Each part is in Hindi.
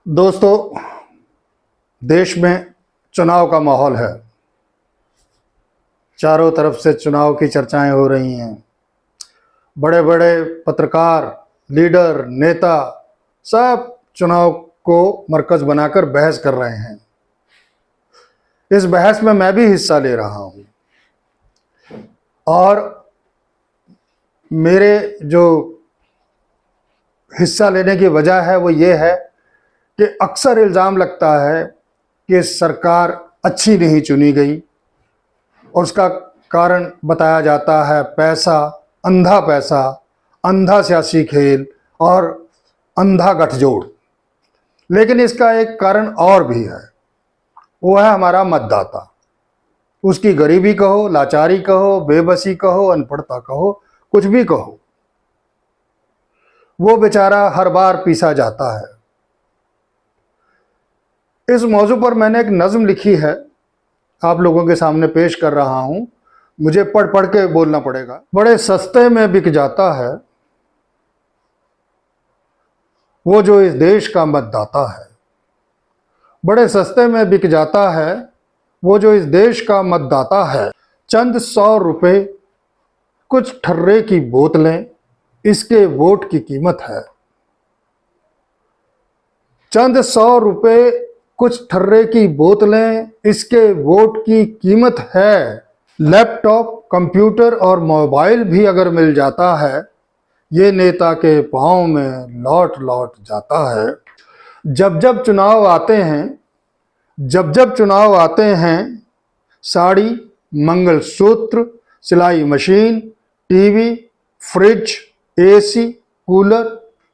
दोस्तों, देश में चुनाव का माहौल है। चारों तरफ से चुनाव की चर्चाएं हो रही हैं। बड़े बड़े पत्रकार, लीडर, नेता सब चुनाव को मरकज बनाकर बहस कर रहे हैं। इस बहस में मैं भी हिस्सा ले रहा हूं और मेरे जो हिस्सा लेने की वजह है वो ये है कि अक्सर इल्ज़ाम लगता है कि सरकार अच्छी नहीं चुनी गई और उसका कारण बताया जाता है पैसा, अंधा सियासी खेल और अंधा गठजोड़। लेकिन इसका एक कारण और भी है, वो है हमारा मतदाता। उसकी गरीबी कहो, लाचारी कहो, बेबसी कहो, अनपढ़ता कहो, कुछ भी कहो, वो बेचारा हर बार पीसा जाता है। इस मौजू पर मैंने एक नज़्म लिखी है, आप लोगों के सामने पेश कर रहा हूं। मुझे पढ़ पढ़ के बोलना पड़ेगा। बड़े सस्ते में बिक जाता है वो जो इस देश का मतदाता है। बड़े सस्ते में बिक जाता है वो जो इस देश का मतदाता है। चंद 100 रुपए कुछ ठर्रे की बोतलें, इसके वोट की कीमत है। चंद 100 रुपए कुछ ठर्रे की बोतलें, इसके वोट की कीमत है। लैपटॉप, कंप्यूटर और मोबाइल भी अगर मिल जाता है, ये नेता के पाँव में लौट लौट जाता है। जब जब चुनाव आते हैं, साड़ी, मंगलसूत्र, सिलाई machine, TV, fridge, AC, cooler,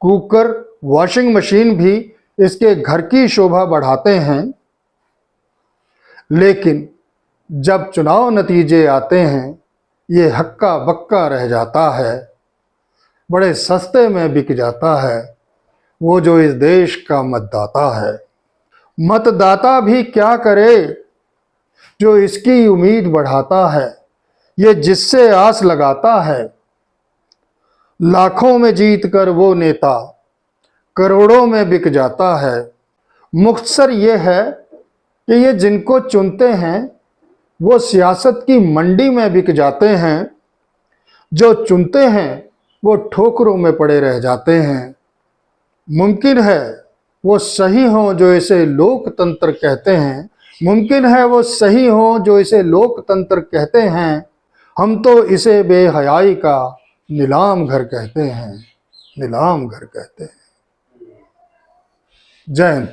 cooker, washing machine भी इसके घर की शोभा बढ़ाते हैं। लेकिन जब चुनाव नतीजे आते हैं, ये हक्का बक्का रह जाता है। बड़े सस्ते में बिक जाता है वो जो इस देश का मतदाता है। मतदाता भी क्या करे जो इसकी उम्मीद बढ़ाता है। ये जिससे आस लगाता है, लाखों में जीत कर वो नेता करोड़ों में बिक जाता है। मुख्तसर ये है कि ये जिनको चुनते हैं वो सियासत की मंडी में बिक जाते हैं। जो चुनते हैं वो ठोकरों में पड़े रह जाते हैं। मुमकिन है वो सही हो जो इसे लोकतंत्र कहते हैं। मुमकिन है वो सही हो जो इसे लोकतंत्र कहते हैं। हम तो इसे बेहयाई का नीलाम घर कहते हैं। जय हिंद।